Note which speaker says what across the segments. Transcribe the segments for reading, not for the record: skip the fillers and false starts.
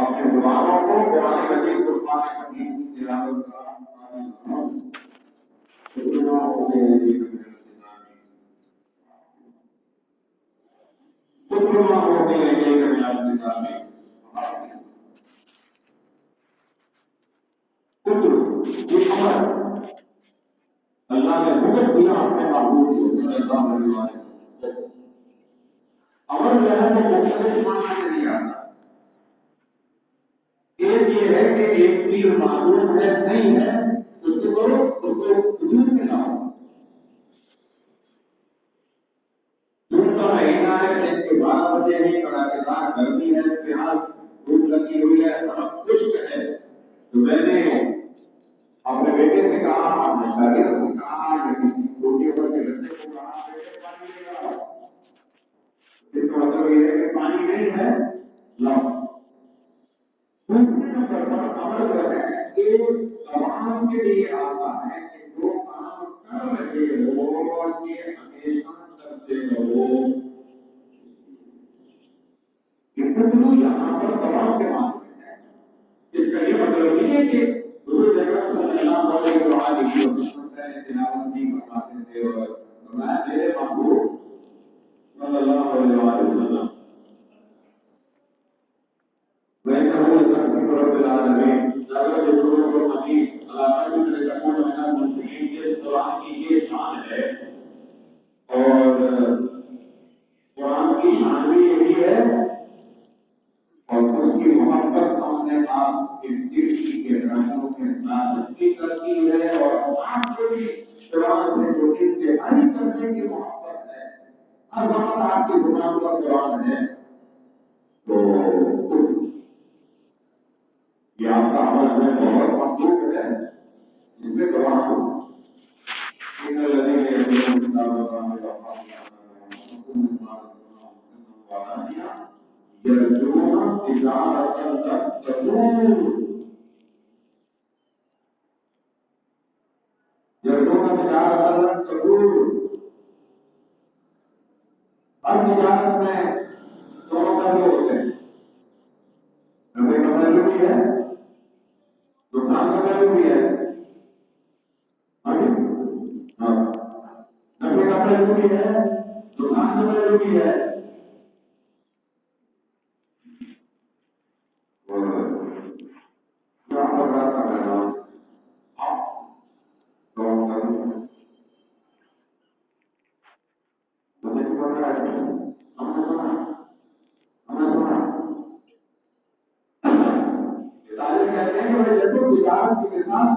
Speaker 1: اپنی زبانوں کو قرآن مجید قرآن حکیم کی تلاوت کا اللہ نے حکم دیا اپنے محبوب کو امر جو ہے وہ مختلف معنی سے دیا تھا. ایک یہ ہے کہ ایک چیز معلوم ہے نہیں ہے اس کو کرو اس کو وجود میں لاؤ. جون کا مہینہ ہے اس کے 12 بجے نہیں کڑاکے دار گرمی ہے پیاز دھوپ لگی ہوئی ہے سب خشک ہے تو میں نے اپنے بیٹے سے کہا اپنے شاگرد سے کہا یا کسی چھوٹے عمر کے بچے کو کہا بیٹے پانی لے آؤ. اس کا مطلب یہ ہے کہ پانی نہیں ہے لاؤ. دوسرے نمبر پر امر جو ہے ایک زبان کے لیے آتا ہے کہ جو کام کر رہے ہو یہ ہمیشہ کرتے رہو. گفتگو یہاں پر زبان کے معنی میں ہے. اس کا یہ مطلب نہیں ہے کہ حضور اکرم صلی اللہ علیہ وسلم تلاوت نہیں کر پاتے تھے اور فرمایا میرے محبوب صلی اللہ علیہ وسلم وإنه لتذكرة رب العالمين لا يجوز الحديث على قدر تكون من المسلمين جس قرآن کی یہ شان ہے اور قرآن کی شان بھی یہی ہے اور اس کی محبت اپنے آپ کے دل کی گہرائیوں کے ساتھ کی کرتی ہے اور آپ کو بھی قرآن سے جو انتہائی کرنے کی محبت ہے. ہر وقت آپ کی زبان پر قرآن ہے تو یہ آپ کا عمل میں بہت مطلوب ہے جس میں قرآن ہو. ہر تجارت میں دونوں پہلو ہوتے ہیں. نفے کا پہلو بھی ہے نقصان کا پہلو بھی ہے. نفے کا پہلو بھی ہے نقصان کا پہلو بھی ہے.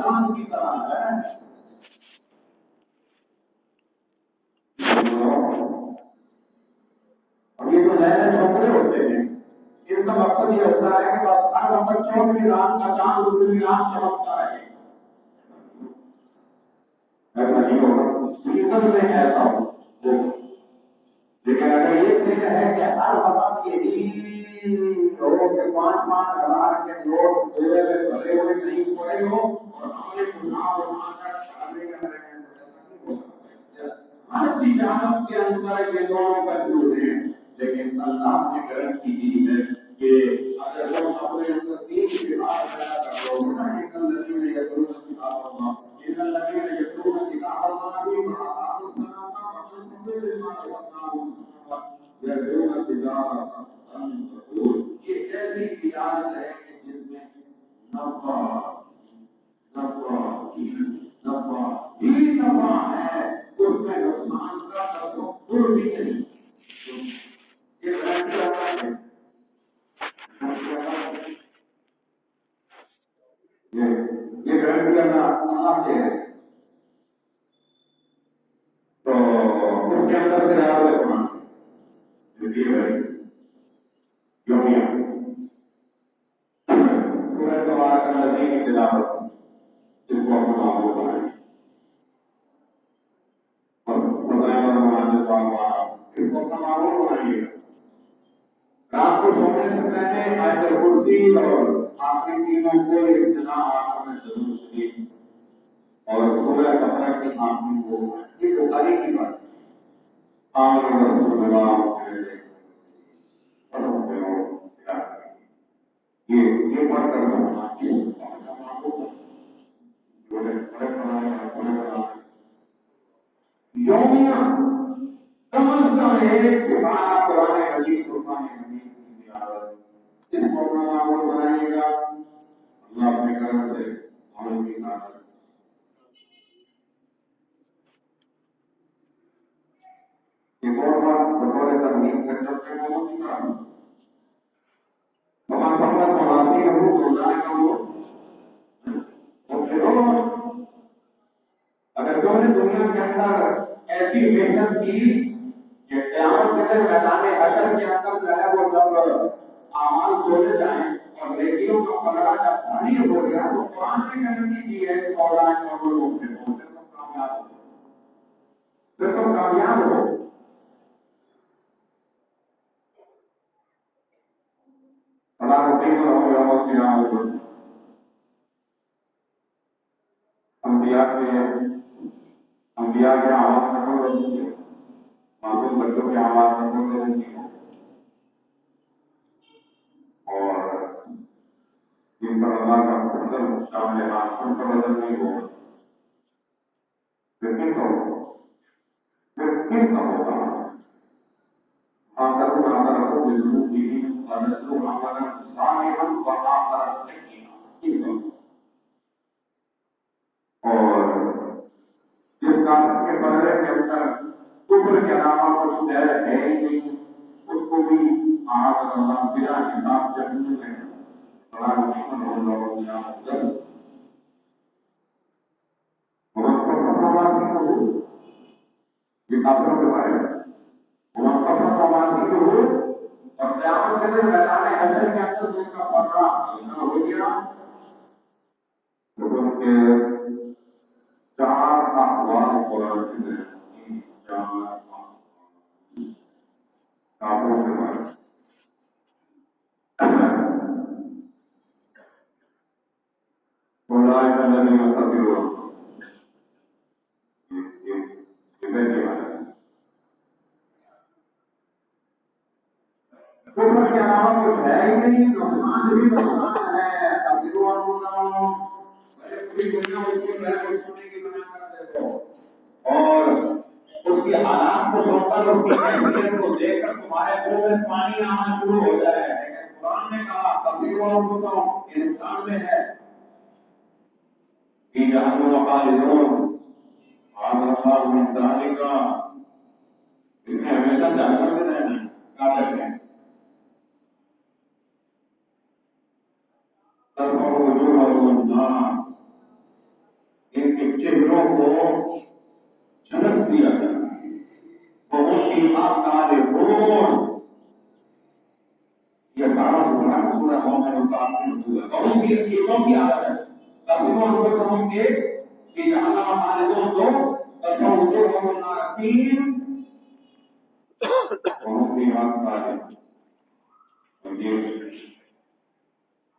Speaker 1: چاند کی طرح ہے. اب یہ جو نئے نئے چھوکرے ہوتے ہیں ان کا مقصد یہ ہوتا ہے کہ بس ہر وقت 24 رات کا چاند دوسری رات چمکتا رہے. ایسا نہیں ہوگا سیزن میں ایسا ہو لیکن اگر یہ فکر ہے کہ ہر وقت یہی لوگوں کے 5,000 کے نوٹ پورے میں بھرے ہوئے نہیں پڑے ہو اور ہمارے گناہ اٹھا کر شامل میں رہے ہیں ہر تجارت کے اندر یہ دونوں پہلو ہیں. لیکن اللہ نے گارنٹی دی ہے کہ اگر ہم اپنے اندر 3 کتاب پیدا کر لو نا ان الذین یتلون کتاب اللہ ان الذین یتلون کتاب اللہ وأقاموا الصلاة وأنفقوا مما رزقناهم يرجون تجارة لن تبور. یہ ایسی تجارت ہے کہ جس میں نفع ہی نفع ہے اس میں نقصان کا تصور بھی نہیں. یہ گارنٹی کرنا اللہ کے ہے. تو اس کے اندر سے آپ دیکھنا پورے سوال کا نظیر کی تلاوت اس کو اپنا معمول بنائیں اور بتائیں اور ہمارے اس کو اپنا معمول بنائیے. رات کو سونے سے پہلے آیت الکرسی اور آخری تینوں کو ابتدا آخر میں ضرور سنیے اور سورہ بقرہ کی آخری کو یہ بخاری کی بات ہے. یہ ایک ٹھکانا قرآن مجید فرقان حمید کی زیارت. اس پروگرام آپ بنائیے گا اللہ اپنے کرم سے عمل کی ساتھ ایک اور بات بطور ترغیب کر سکتے ہیں وہ کیا ہمارا سفر مناسب ہو روزانہ کا وہ اگر تم نے دنیا کے اندر ایسی محنت کی کہ قیامت کے دن میدان حشر کے اندر جو ہے وہ جب اعمال تولے جائیں اور نیکیوں کا پلڑا جب بھاری ہو گیا تو قرآن نے گارنٹی دی ہے کہ مولانا اور لوگوں سے پھر تم کامیاب ہو. اللہ ربی کو رحمۃ اللہ انبیاء کے آواز نقل ہوتی ہے معصوم بچوں کی آواز نقل ہوتی ہے اور جن پر اللہ کا فضل شامل آسمان کا بدل نہیں ہو پھر کن کا ہوگا آخر آخر رکھو ضرور بھی اور نسل ہمارا ظاہر و آخر نہیں اور جس کافر کے بدلے کے اندر کفر کے علاوہ کچھ ہے ہی نہیں اس کو بھی آج اللہ بلا حساب جہنم میں قرآن محمد اللہ یہ کافروں کے بارے میں اور قیامت کے دن میدان حشر کے اندر جن کا پڑھنا ہو گیا ان کے چار احوال قرآن کے چار کافروں کے بارے میں اولئک الذین یتقون کفر کے علاوہ کچھ ہے ہی نہیں نقصان بھی نقصان ہے اور اس کے حالات کو سن کر اس کی حیثیت کو دیکھ کر تمہارے منہ میں پانی آنا شروع ہو جائے لیکن قرآن نے کہا تقریباً انسان میں ہے کہ جہنم خالدون آج من ذالک اس میں ہمیشہ جہنم میں رہنا کافر ہے ترفع وجوہهم النار ان کے چہروں کو جھلک دیا جاتا ہے بہت ہی کالحون یہ سارا سورہ مومن کا آخری ہے اور اس کی چیزوں کی عادت ہے تقریباً ہم لوگ کہوں گے کہ جہنم خالدون تو ترفع وجوہهم النار تین بہت ہی کالحون اور یہ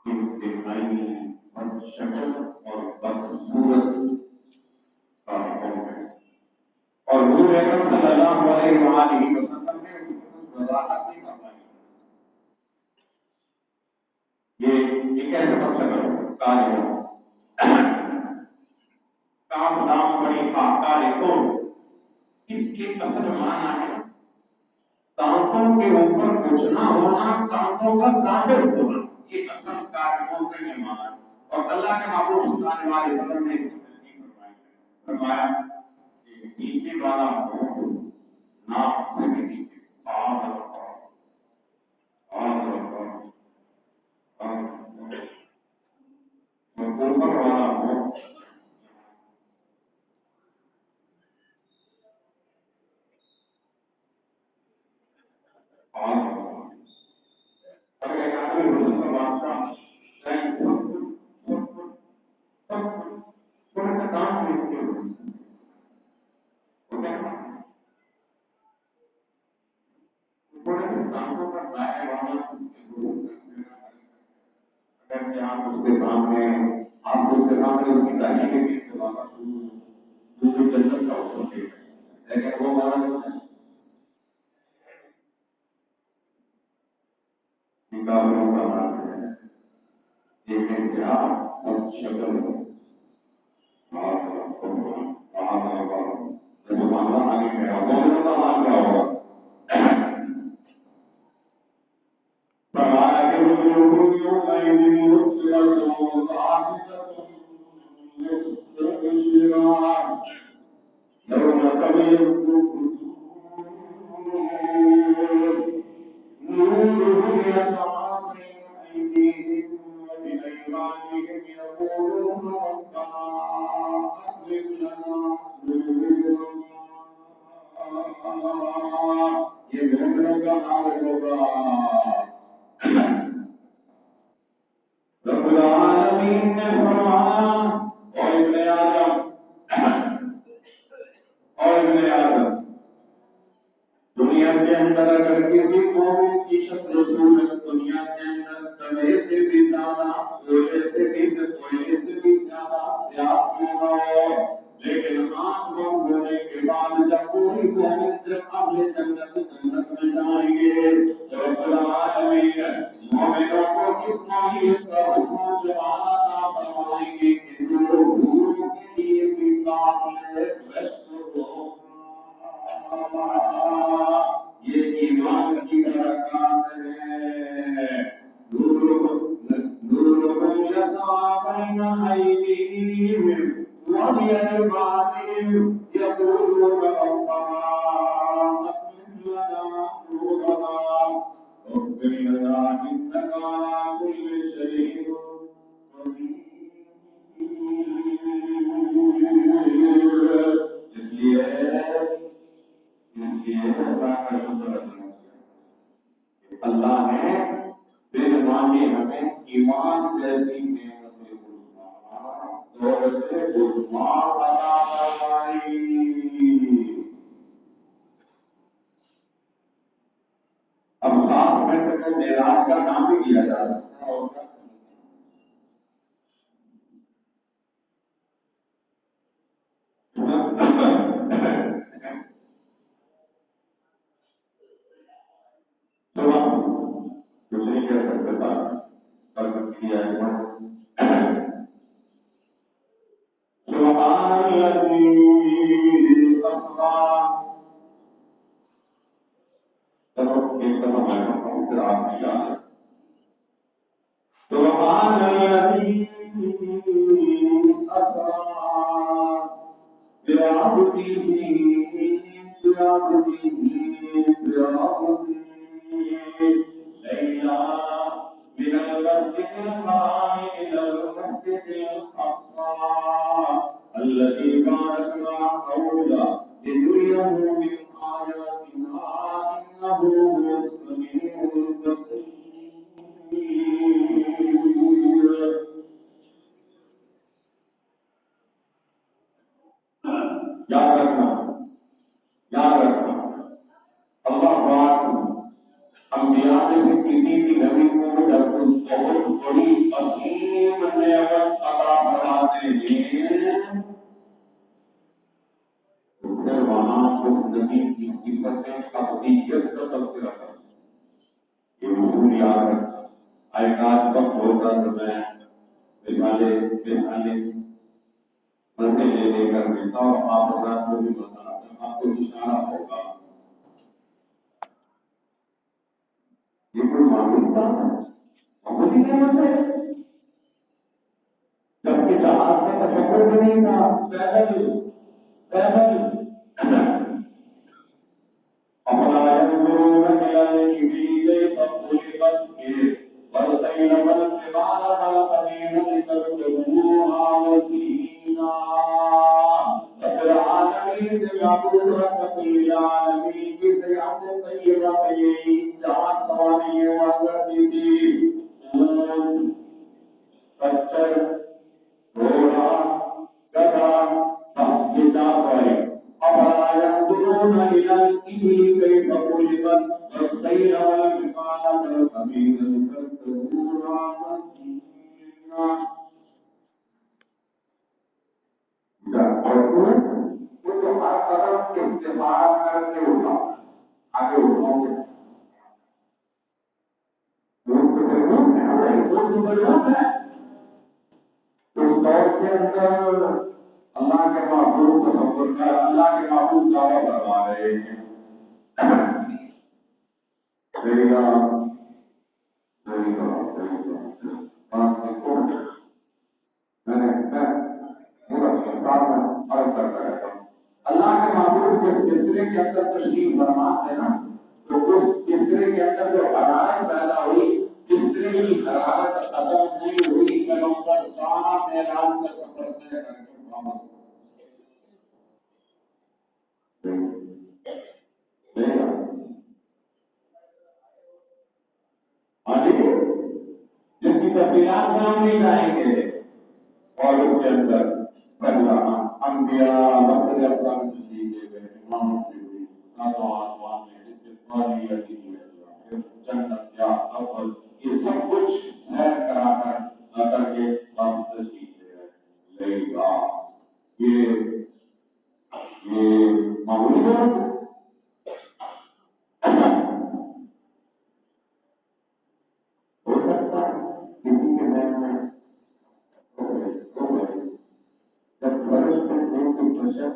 Speaker 1: انتہائی بدشکل اور بدصورت کا حکم ہے اور حضور اکرم صلی اللہ علیہ وآلہ وسلم نے اس کی وضاحت نہیں فرمائی. یہ کیسے بدشکل کالے ہو کام دام بڑی کالے کون اس کے اصل معنی ہے دانتوں کے اوپر کچھ نہ ہونا دانتوں کا ظاہر ہونا یہ اصل کارکوں کا یہ معنی اور اللہ کے محبوب صلی اللہ علیہ وسلم نے فرمایا کہ نیچے والا منہ ناک سے بھی نیچے اوپر والا منہ آپ اس کے سامنے اس کی تعلیم کے جنت کا حکم دے لیکن وہ مانا نکالوں کا نام ہے ایک انتہا اور شکل دنیا کے اندر اگر کسی قوم کی شکل و صورت دنیا کے اندر سوے سے بھی زیادہ سونے سے بھی کوئلے سے بھی زیادہ سیاہ کیوں نہ ہو، لیکن آنکھ بند ہونے کے بعد جب پوری قوم صرف اپنے جنت میں جائیں گے تو رب العالمین مومنوں کو کس نوعیت کا حکم جو اعلیٰ فرمائیں گے کہ جو حور کے لیے بھی قابل یہ ایمان کی برکات ہے۔ نورهم يسعى بين أيديهم وبأيمانهم يقولون ربنا أتمم لنا نورنا واغفر لنا إنك على كل شيء قدير۔ اس لیے اللہ کا شکر ادا کیا۔ اللہ نے بے زبانی ہمیں ایمان جیسی نعمتیں عطا فرمائی۔ اب 7 منٹ کو معراج کا نام بھی دیا جا سکتا ہے اور کچھ نہیں کہہ سکتے تھا برکت کی ہے سبحان الذی اسرا چلو ایک دفعہ میں پڑھتا ہوں پھر آپ کی یاد ہے سبحان الذی اسرا بعبده ليلا من المسجد الحرام إلى المسجد الأقصى الذي باركنا حوله لنريه من آياتنا إنه هو السميع البصير۔ یاد رکھنا اللہ پاک انبیاء میں سے کسی بھی نبی کو جب بہت بڑی عظیم نعمت عطا فرماتے ہیں تو پھر وہاں اس نبی کی صفت ابدیت کا تذکرہ کرتے ہیں۔ یہ اصول یاد رکھنا۔ آج وقت ہوتا تو میں بحالے مزے لے کر دیتا ہوں آپ حضرات کو بھی بتانا آپ کو اشارہ ہوگا۔ یہ کوئی معلوم بات ہے معمولی نعمت ہے جب کہ جہاز میں تشکر بھی نہیں تھا پیدل اپنا ينظرون إلى الإبل كيف خلقت والخيل والجبال والحمير لتركبوها وزينا رب العالمین معبود رحمت للعالمین کی سیاحت طیبہ میں یہی جہاں سواری ہوا کرتی تھی پتھر گھوڑا گدھا سب یہ جا پائے افلا ينظرون إلى الإبل كيف خلقت والخيل والجبال والحمير لتركبوها وزينا وہ تو ہر طرف استعمال کر کے اٹھا آگے اٹھاؤ گے اس دور کے اندر اللہ کے محبوب تصور کر اللہ کے محبوب دعویٰ کروا رہے ہیں اللہ کے محبوب کے بسترے کے اندر تشریف فرما ہے نا، تو اس بسترے کے اندر جو حرارت پیدا ہوئی، بسترے کی حرارت ختم نہیں ہوئی، پیغمبر سارا معراج کا سفر طے کر کے واپس جس کی تفصیلات میں ہم نہیں جائیں گے، اور اس کے اندر انبیاء مقصد افغان دیے گئے اماموں کی ہوئی آسمان میں جنت یا اول یہ سب کچھ سیر کرا کر کے واپس تشریف لے گا۔ یہ معمولی بات ہو سکتا ہے کسی کے ذہن میں جب فرض کو دیکھ کے بشر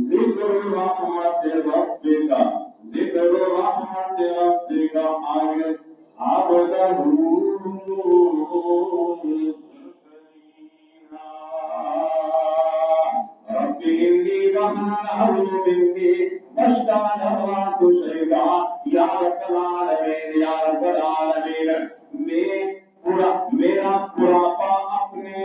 Speaker 1: ذکر رحمت ربک ذکر رحمت ربک عبدہ رب انی وهن العظم مني واشتعل الرأس شيبا یا رب العالمین یا رب العالمین میرا بڑھاپا اپنے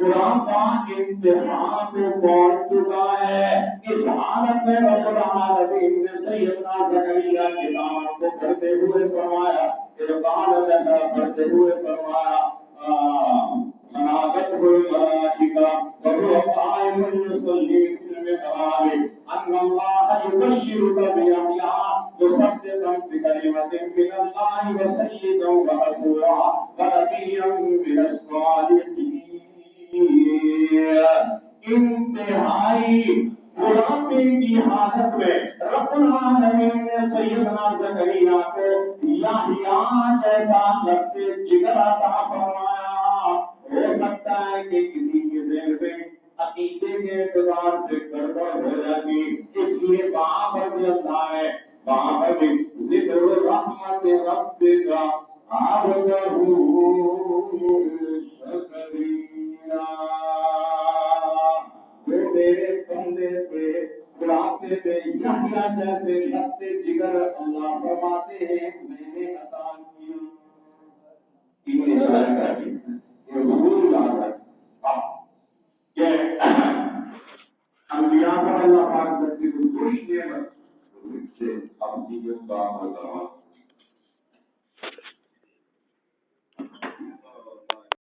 Speaker 1: بڑھاپا انتہا کو پہنچ چکا ہے. اس حالت میں رب العالمین نے سیدنا زکریا کے نام کو پڑھتے ہوئے فرمایا پڑھتے ہوئے فرمایا مناظت الملائکہ وهو قائم يصلي في المحراب ان الله يبشرك بيحيى مصدقا بكلمة من الله وسيدا وحصورا ونبيا من الصالحين. انتہائی بڑھاپے کی حالت میں رب العالمین نے سیدنا زکریا کو یحییٰ جیسا لفظ جگر عطا فرمایا. ہو سکتا ہے کہ کسی کے ذہن میں عقیدے کے اعتبار سے گڑبڑ ہو جاتی، اس لیے وہاں پر بھی اللہ ہے وہاں پر بھی ذکر رحمت رب کا عبدہ زکریا وہ میرے بندے پہ بڑھاپے پہ یحییٰ جیسے لفظ جگر اللہ فرماتے ہیں میں نے عطا کیا. انبیاء پر اللہ پاک کی دوسری نعمت سے اپنی بات بتاؤ.